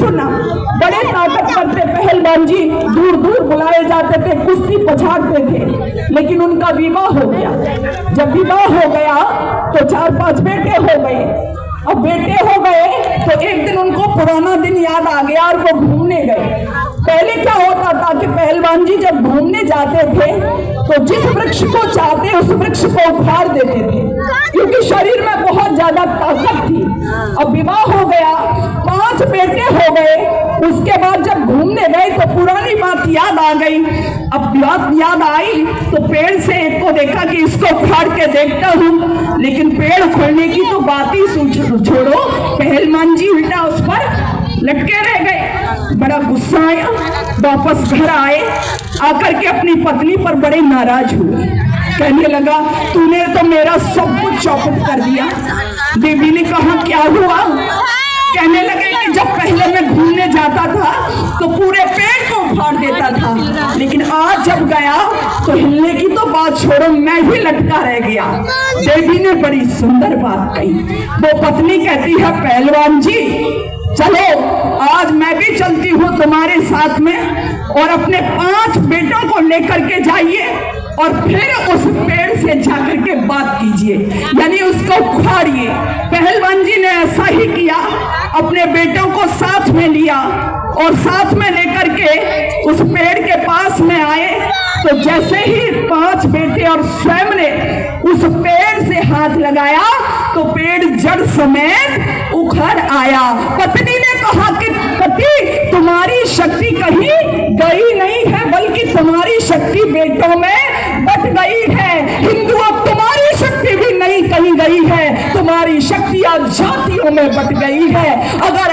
सुना, बड़े ताकतवर थे पहलवान जी, दूर दूर बुलाए जाते थे, कुश्ती पछाड़ते थे, लेकिन उनका विवाह हो गया। जब विवाह हो गया तो 4-5 बेटे हो गए। अब बेटे हो गए तो एक दिन उनको पुराना दिन याद आ गया और वो घूमने गए। पहले क्या होता था कि पहलवान जी जब घूमने जाते थे तो जिस वृक्ष को चाहते उस वृक्ष को उखाड़ देते थे, क्योंकि शरीर में बहुत ज्यादा ताकत थी। अब विवाह हो गया, 5 बेटे हो गए। उसके बाद जब घूमने गए तो पुरानी बात याद आ गई। अब बात याद आई तो पेड़ से एक को देखा कि इसको उखाड़ के देखता हूँ, लेकिन पेड़ उखाड़ने की तो बात ही छोड़ो, पहलवान जी उल्टा उस पर लटके रह गए। बड़ा गुस्सा आया, वापस घर आए, आकर के अपनी पत्नी पर बड़े नाराज हुए। कहने लगा, तूने तो मेरा सब कुछ चौपट कर दिया। देवी ने कहा, क्या हुआ? कहने लगे कि जब पहले मैं घूमने जाता था तो पूरे पेड़ को उखाड़ देता था, लेकिन आज जब गया तो हिलने की तो बात छोड़ो, मैं ही लटका रह गया। देवी ने बड़ी सुंदर बात कही। वो पत्नी कहती है, पहलवान जी चलो आज मैं भी चलती हूँ तुम्हारे साथ में, और अपने 5 बेटों को लेकर के जाइए और फिर उस पेड़ से जाकर के बात कीजिए, यानी उसको उखाड़िए। पहलवान जी ने ऐसा ही किया, अपने बेटों को साथ में लिया और साथ में लेकर के उस पेड़ के पास में आए। तो जैसे ही 5 बेटे और स्वयं ने उस पेड़ से हाथ लगाया तो पेड़ जड़ समेत उखड़ आया। पत्नी ने कहा कि पति, तुम्हारी शक्ति कहीं गई नहीं है, बल्कि तुम्हारी शक्ति बेटों में बट गई है। हिंदू, अब तुम्हारी शक्ति भी नहीं कहीं गई है, तुम्हारी शक्ति आज जातियों में बट गई है। अगर